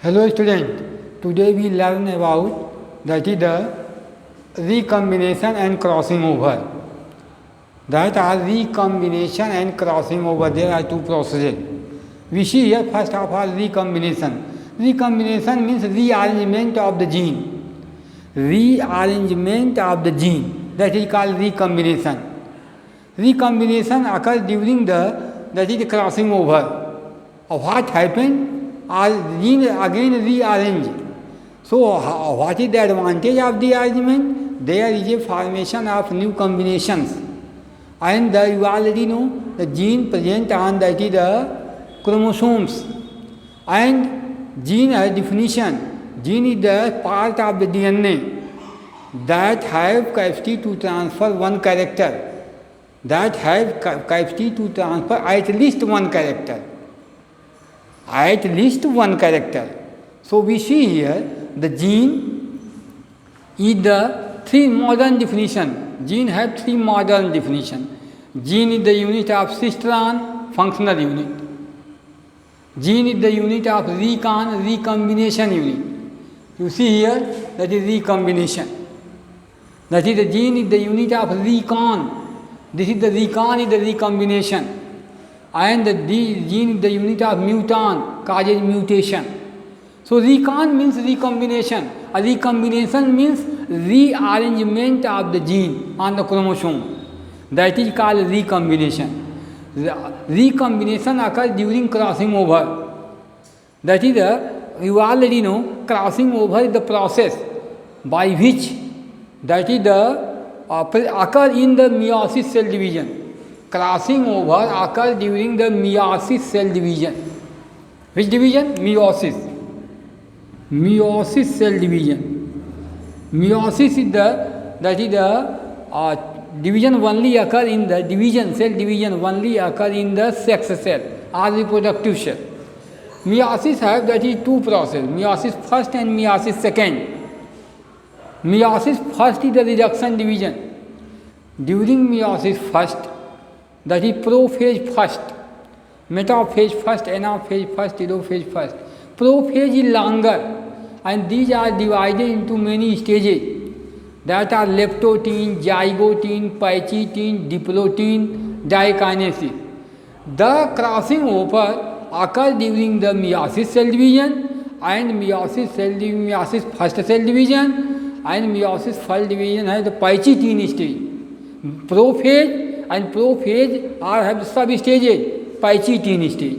Hello student, today we learn about that is the recombination and crossing over. That are recombination and crossing over. There are two processes. We see here first of all recombination. Recombination means rearrangement of the gene. Rearrangement of the gene. That is called recombination. Recombination occurs during the crossing over. What happened? Our gene again rearranged. So what is the advantage of the arrangement? There is a formation of new combinations. And you already know the gene present on that is the chromosomes. And gene has definition. Gene is the part of the DNA that have capacity to transfer one character. That have capacity to transfer at least one character. At least one character. So we see here the gene is the three modern definition. Gene have three modern definition. Gene is the unit of cistron, functional unit. Gene is the unit of recon, recombination unit. You see here that is recombination. That is the gene is the unit of recon. This is the recon is the recombination. And the gene is the unit of mutant, causes mutation. So recon means recombination. A recombination means rearrangement of the gene on the chromosome. That is called recombination. Recombination occurs during crossing over. That is you already know crossing over is the process by which that is occur in the meiosis cell division. Crossing over occurs during the meiosis cell division. Which division? Meiosis. Meiosis cell division. Meiosis is the division only occur in the division, cell division only occur in the sex cell or reproductive cell. Meiosis have that is two process, meiosis first and meiosis second. Meiosis first is the reduction division. During meiosis first, that is prophase first, metaphase first, anaphase first, telophase first. Prophase is longer and these are divided into many stages. That are leptotene, zygotene, pachytene, diplotin, dikinesis. The crossing over occurs during the meiosis cell division and meiosis first cell division and meiosis first division has the pachytene stage. Prophase and prophase are have sub-stages, pachytene stage.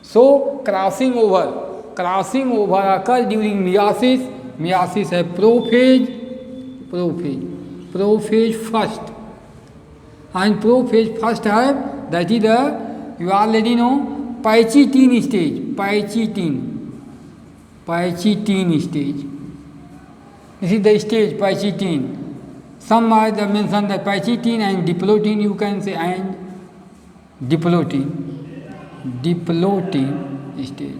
So crossing over occurs during meiosis. Meiosis has prophase first. And prophase first have that is the you already know pachytene stage. Pachytene stage. This is the stage pachytene. Some are the mention the pachytene and diplotin you can say and diplotin stage.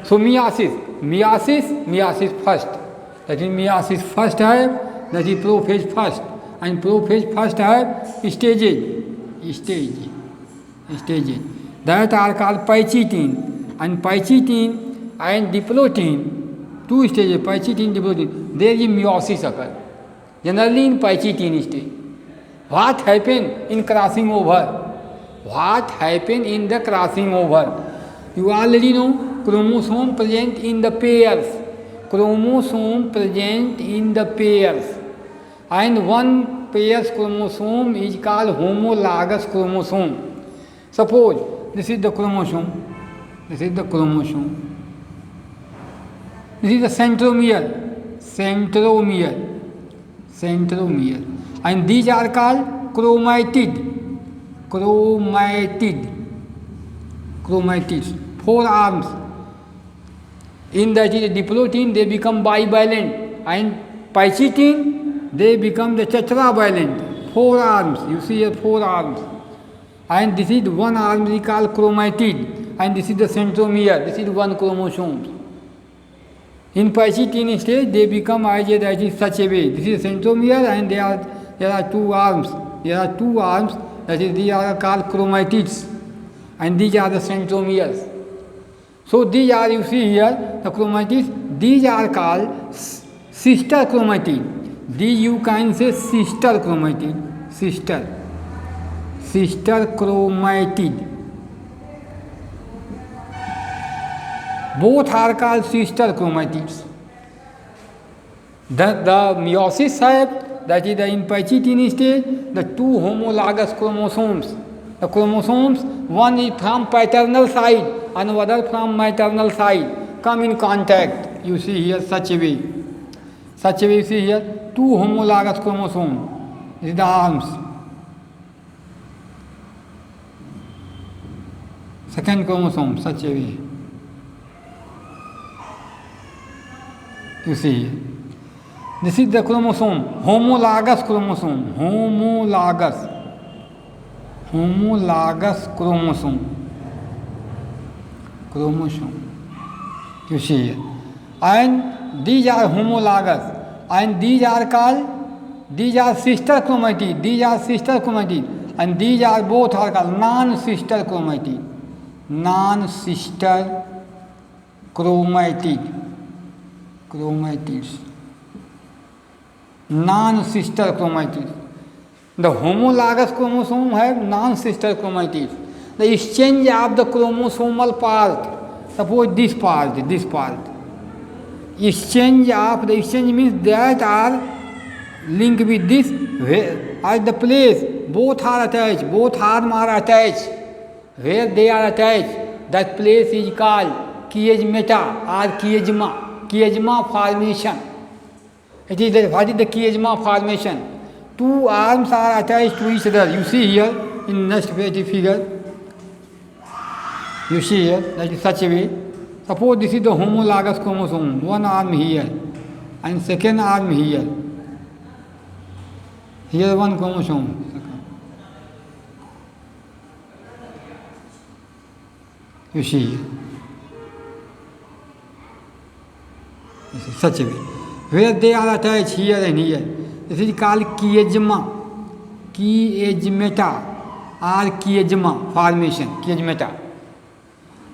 So meiosis first. That is meiosis first have that is prophase first and prophase first have stages that are called pachytene and diplotin, two stages pachytene diplotin. There is meiosis occur generally in pachytene stage. What happened in crossing over? What happened in the crossing over? You already know chromosome present in the pairs. Chromosome present in the pairs and one pair's chromosome is called homologous chromosome. Suppose this is the chromosome. This is the centromere and these are called chromatids, 4 arms. In that is diplotin they become bivalent and pachytene they become the tetravalent, 4 arms. You see here 4 arms. And this is one arm is called chromatid and this is the centromere, this is one chromosome. In pachytene stage they become that is such a way. This is centromere and there are 2 arms. There are 2 arms that is they are called chromatids. and these are the centromeres. So these are, you see here, the chromatids, these are called sister chromatid. These you can say sister chromatid, sister chromatid. Both are called sister chromatids. The meiosis type, that is the in Pachytene stage, the two homologous chromosomes. The chromosomes, one is from paternal side and other from maternal side, come in contact. You see here such a way. Such a way you see here, two homologous chromosomes. This is the arms. Second chromosome, such a way. You see here. This is the chromosome, homologous chromosome, homologous chromosome. You see here. And these are homologous, and these are called, these are sister chromatid, these are sister chromatid, and these are both are called non-sister chromatid, non-sister chromatids. Non-sister chromatids. The homologous chromosome have non-sister chromatids. The exchange of the chromosomal part, suppose this part, exchange means that are linked with this, at the place both are attached, both arms are attached, where they are attached, that place is called chiasmata or chiasma formation. It is the, what is the chiasma formation? Two arms are attached to each other. You see here in next figure. You see here, that is such a way. Suppose this is the homologous chromosome, one arm here and second arm here. Here one chromosome. You see here. This is such a way. Where they are attached here and here. This is called chiasmata or chiasma formation, chiasmata.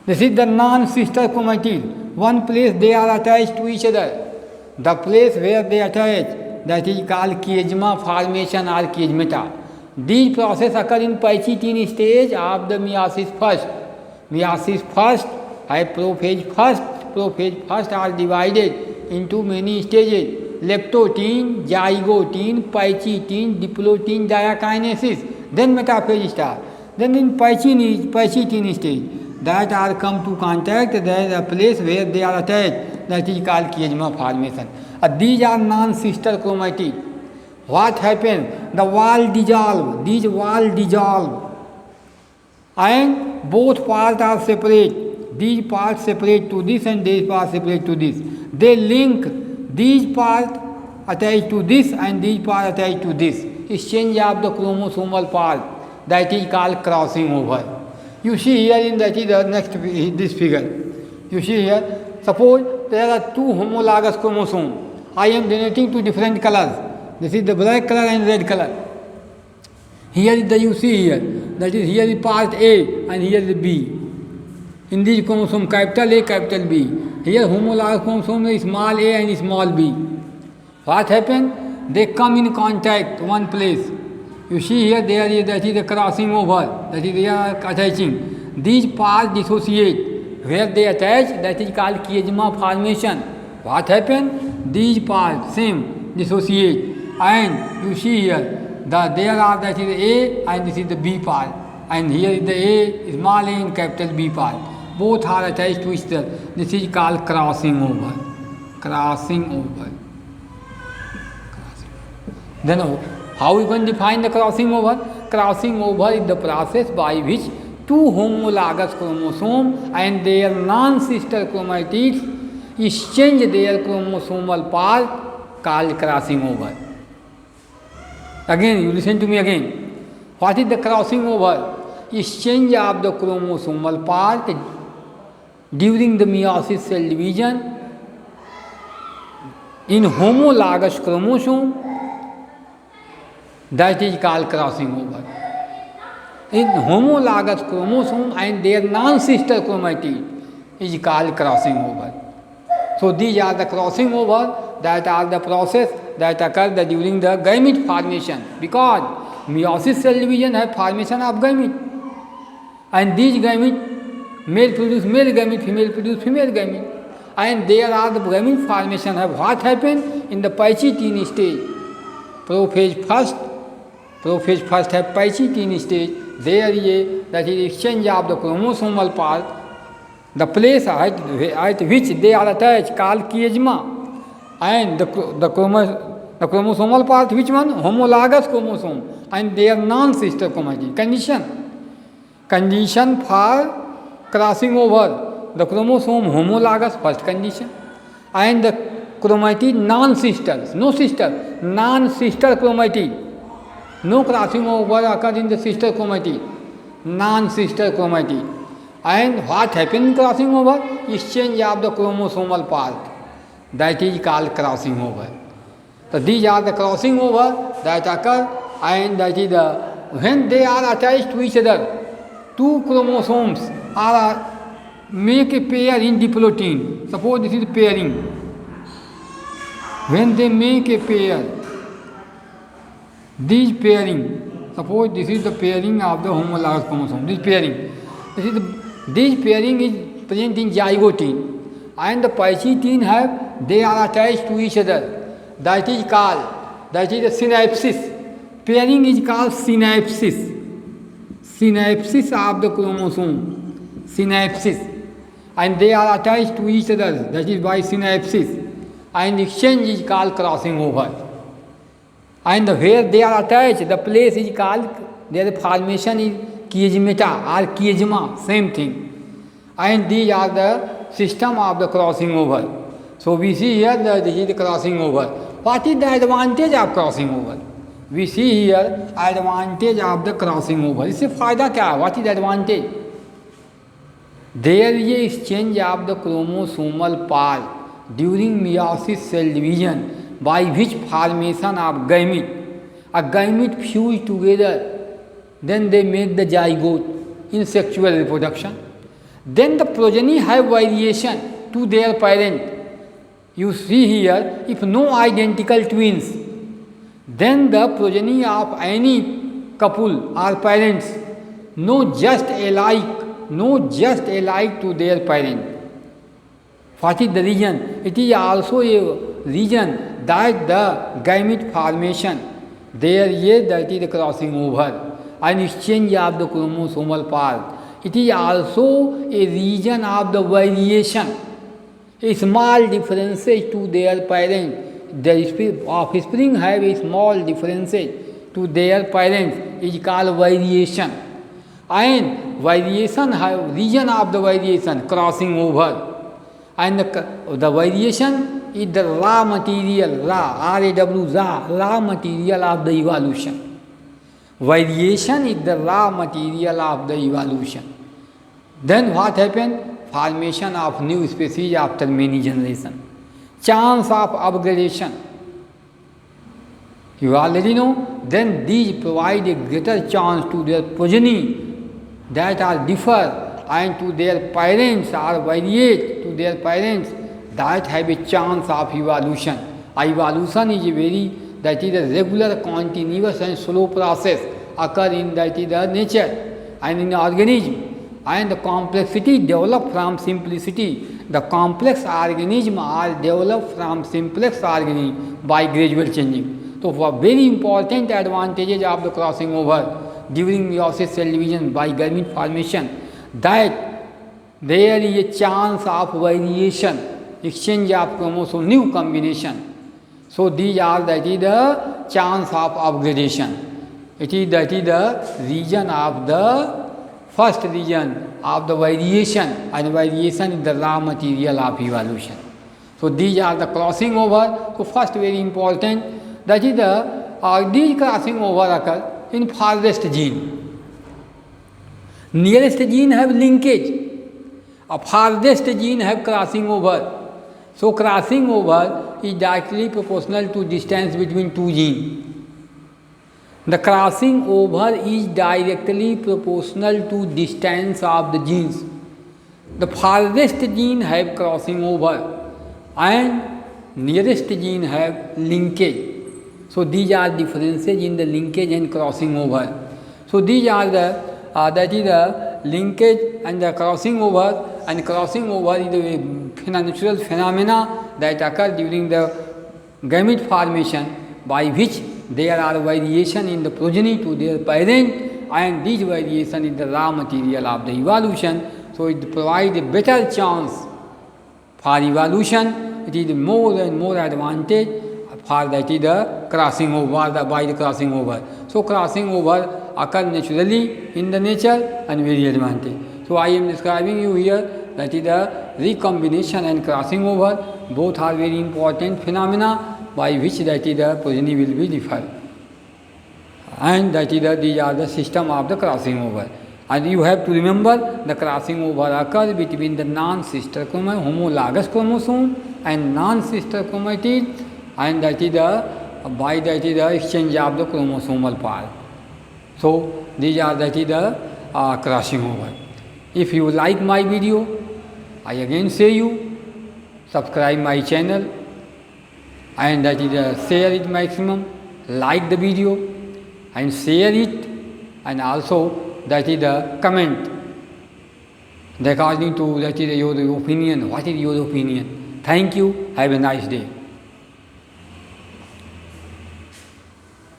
This is the non-sister chromatid. One place they are attached to each other. The place where they attach, that is called chiasma formation or chiasmata. These processes occur in Pachytene stage of the meiosis first. Meiosis first, prophase first are divided into many stages: leptotene, zygotene, Pachytene, diplotene, diakinesis. Then metaphase starts. Then in Pachytene stage, that are come to contact, there is a place where they are attached, that is called chiasma formation. These are non-sister chromatids. What happens? The wall dissolve, these wall dissolve, and both parts are separate. These parts separate to this and these parts separate to this. They link, these parts attached to this and these parts attached to this. Exchange of the chromosomal part, that is called crossing over. You see here in that is the next this figure. You see here, suppose there are two homologous chromosomes. I am denoting two different colors. This is the black color and red color. Here is the, you see here, that is here is part A and here is B. In this chromosome, capital A, capital B. Here homologous chromosome is small a and small b. What happened? They come in contact one place. You see here, there is, that is the crossing over, that is they are attaching. These parts dissociate. Where they attach, that is called chiasma formation. What happened? These parts same dissociate, and you see here, there are, that is A and this is the B part, and here is the A, small a and capital B part. Both are attached to each other. This is called crossing over. Crossing over. Then how we can define the crossing over? Crossing over is the process by which two homologous chromosomes and their non-sister chromatids exchange their chromosomal part, called crossing over. Again, you listen to me again. What is the crossing over? Exchange of the chromosomal part during the meiosis cell division in homologous chromosome, that is called crossing over. in homologous chromosome and their non-sister chromatid is called crossing over. So these are the crossing over that are the process that occur during the gamete formation, because meiosis cell division have formation of gamete, and these gamete, male produce male gamete, female produce female gamete, and there are the gamete formation have what happened in the Pachytene stage. Prophase first have Pachytene stage. There is a, that is exchange of the chromosomal part. The place at which they are attached called chiasma, and the chromosomal part, which one? Homologous chromosome, and their non-sister chromatid. Condition for crossing over: the chromosome homologous, first condition, and the chromatid non-sisters, no sister, non-sister chromatid. No crossing over occurs in the sister chromatid, non-sister chromatid. And what happens in crossing over? Exchange of the chromosomal part. That is called crossing over. So these are the crossing over that occur, and that is the, when they are attached to each other, two chromosomes are make a pair in diplotin. Suppose this is pairing. When they make a pair, this pairing, suppose this is the pairing of the homologous chromosome, this pairing. This pairing is present in zygotine, and the Pachytene have, they are attached to each other. That is the synapsis. Pairing is called synapsis. Synapsis of the chromosome. Synapsis. And they are attached to each other. That is by synapsis. And exchange is called crossing over. And where they are attached, the place is called, their formation is chiasmata or chiasma, same thing. And these are the system of the crossing over. So we see here that this is the crossing over. What is the advantage of crossing over? We see here advantage of the crossing over. इससे फायदा क्या है? What is the advantage? There is a exchange of the chromosomal part during meiosis cell division, by which formation of gamete. A gamete fuse together, then they make the zygote in sexual reproduction. Then the progeny have variation to their parent. You see here, if no identical twins, then the progeny of any couple or parents no just alike to their parent. What is the reason? It is also a reason that the gamete formation, there is that is the crossing over and exchange of the chromosomal part. It is also a region of the variation, a small differences to their parents. The offspring have a small differences to their parents is called variation. And variation have region of the variation, crossing over. And the variation is the raw material, raw material of the evolution. Variation is the raw material of the evolution. Then what happened? Formation of new species after many generations. Chance of upgradation. You already know. Then these provide a greater chance to their progeny that are differ, and to their parents or variate to their parents that have a chance of evolution. Evolution is a that is a regular, continuous and slow process occur in that is the nature and in the organism. And the complexity developed from simplicity. The complex organism are developed from simplex organism by gradual changing. So for very important advantages of the crossing over during meiosis cell division by gamete formation, that there is a chance of variation, exchange of chromosome, new combination. So these are that is the chance of upgradation. It is that is the region of the first region of the variation, and variation is the raw material of evolution. So these are the crossing over. So first very important, that is these crossing over occur in farthest gene. Nearest gene have linkage, a farthest gene have crossing over. So crossing over is directly proportional to distance between two genes. The crossing over is directly proportional to distance of the genes. The farthest gene have crossing over and nearest gene have linkage. So these are differences in the linkage and crossing over. So these are the that is the linkage and the crossing over, and crossing over is the natural phenomena that occur during the gamete formation, by which there are variation in the progeny to their parent, and this variation is the raw material of the evolution. So it provides a better chance for evolution. It is more and more advantage for that is the crossing over, by the crossing over. So crossing over occur naturally in the nature and very advantage. So I am describing you here that is the recombination and crossing over. Both are very important phenomena by which that is the progeny will be differ, and that is these are the system of the crossing over. And you have to remember the crossing over occurs between the non-sister homologous chromosome and non-sister chromatid, and that is the by that is the exchange of the chromosomal part. So these are that is the crossing over. If you like my video, I again say you subscribe my channel, and that is share it maximum, like the video and share it, and also that is the comment according to that is your opinion. What is your opinion? Thank you. Have a nice day.